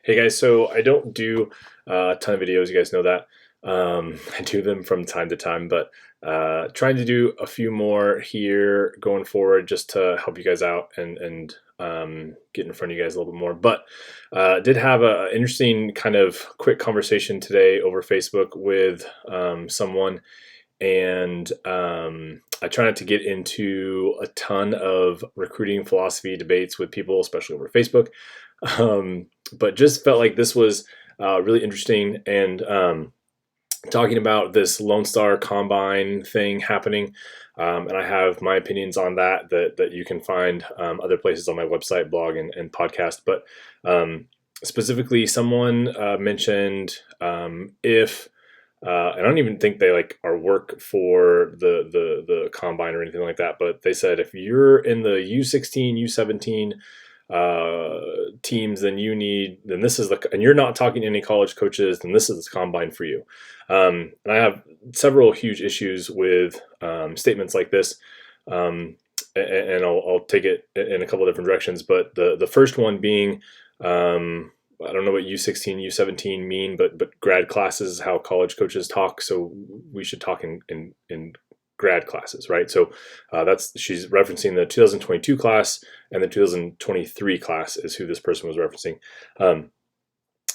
Hey guys, so I don't do a ton of videos, you guys know that. I do them from time to time, but trying to do a few more here going forward just to help you guys out and get in front of you guys a little bit more. But did have an interesting kind of quick conversation today over Facebook with someone, and I try not to get into a ton of recruiting philosophy debates with people, especially over Facebook. But just felt like this was really interesting, and talking about this Lone Star Combine thing happening. And I have my opinions on that you can find other places on my website, blog, and podcast. But specifically, someone mentioned if I don't even think they like are work for the combine or anything like that, but they said if you're in the U16, U17 teams, then this is and you're not talking to any college coaches, then this is the combine for you. And I have several huge issues with statements like this. And I'll take it in a couple of different directions, but the first one being, I don't know what U16, U17 mean, but grad classes is how college coaches talk. So we should talk in grad classes, right? So she's referencing the 2022 class, and the 2023 class is who this person was referencing,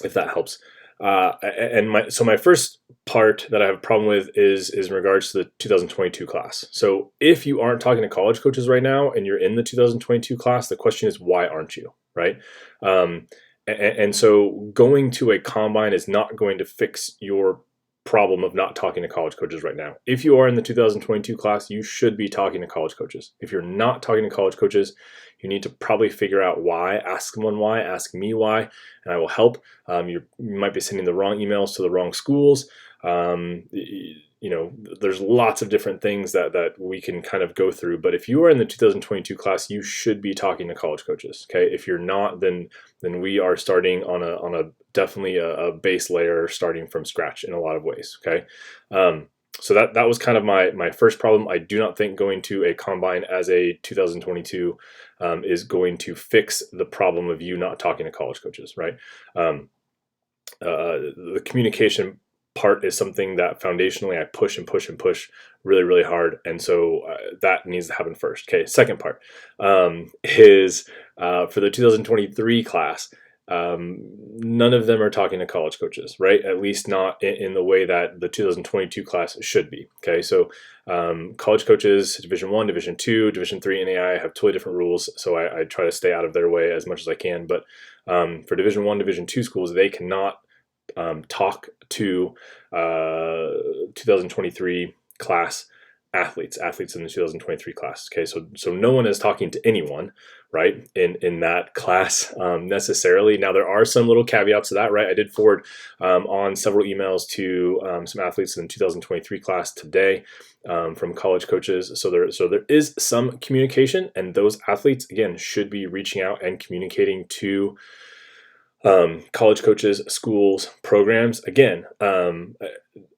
if that helps. So my first part that I have a problem with is in regards to the 2022 class. So if you aren't talking to college coaches right now and you're in the 2022 class, the question is, why aren't you, right? And so going to a combine is not going to fix your problem of not talking to college coaches right now. If you are in the 2022 class, you should be talking to college coaches. If you're not talking to college coaches, you need to probably figure out why. Ask someone why, ask me why, and I will help. You might be sending the wrong emails to the wrong schools. There's lots of different things that we can kind of go through. But if you are in the 2022 class, you should be talking to college coaches. Okay, if you're not, then we are starting on a definitely a base layer, starting from scratch in a lot of ways. Okay, so that was kind of my first problem. I do not think going to a combine as a 2022 is going to fix the problem of you not talking to college coaches, right? The communication part is something that foundationally I push and push and push really, really hard. And so that needs to happen first. Okay, second part is for the 2023 class. None of them are talking to college coaches, right? At least not in the way that the 2022 class should be. Okay, so college coaches, Division I, Division II, Division III, NAI have totally different rules. So I try to stay out of their way as much as I can. But for Division I, Division II schools, they cannot talk to 2023 class athletes in the 2023 class. Okay, so no one is talking to anyone, right, in that class necessarily. Now there are some little caveats to that, right? I did forward on several emails to some athletes in the 2023 class today from college coaches. So there is some communication, and those athletes again should be reaching out and communicating to college coaches, schools, programs. Again,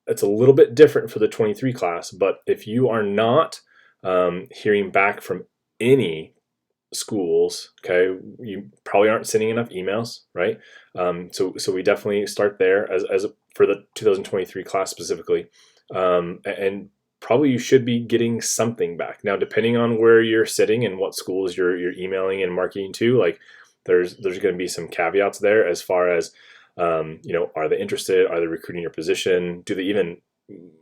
it's a little bit different for the 23 class, but if you are not hearing back from any schools, okay, you probably aren't sending enough emails, right? So we definitely start there as for the 2023 class specifically, and probably you should be getting something back. Now, depending on where you're sitting and what schools you're emailing and marketing to, like there's going to be some caveats there as far as are they interested? Are they recruiting your position? Do they even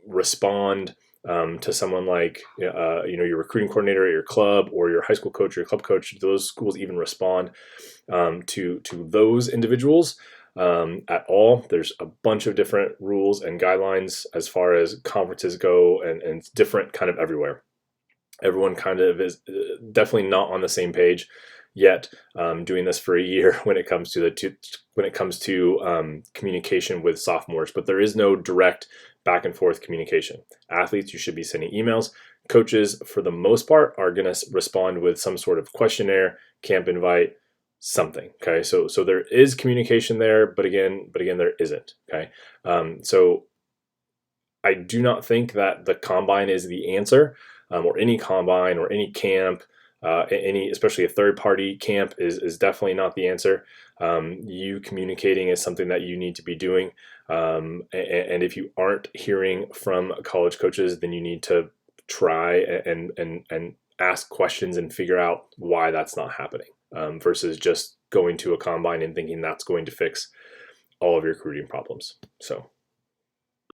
respond to someone like your recruiting coordinator at your club, or your high school coach or your club coach? Do those schools even respond to those individuals at all? There's a bunch of different rules and guidelines as far as conferences go, and it's different kind of everywhere. Everyone kind of is definitely not on the same page yet, doing this for a year when it comes to communication with sophomores, but there is no direct back and forth communication. Athletes, you should be sending emails. Coaches, for the most part, are going to respond with some sort of questionnaire, camp invite, something. Okay, so there is communication there, but again there isn't. Okay, so I do not think that the combine is the answer, or any combine or any camp. especially a third party camp is definitely not the answer. You communicating is something that you need to be doing. And if you aren't hearing from college coaches, then you need to try and ask questions and figure out why that's not happening, versus just going to a combine and thinking that's going to fix all of your recruiting problems. So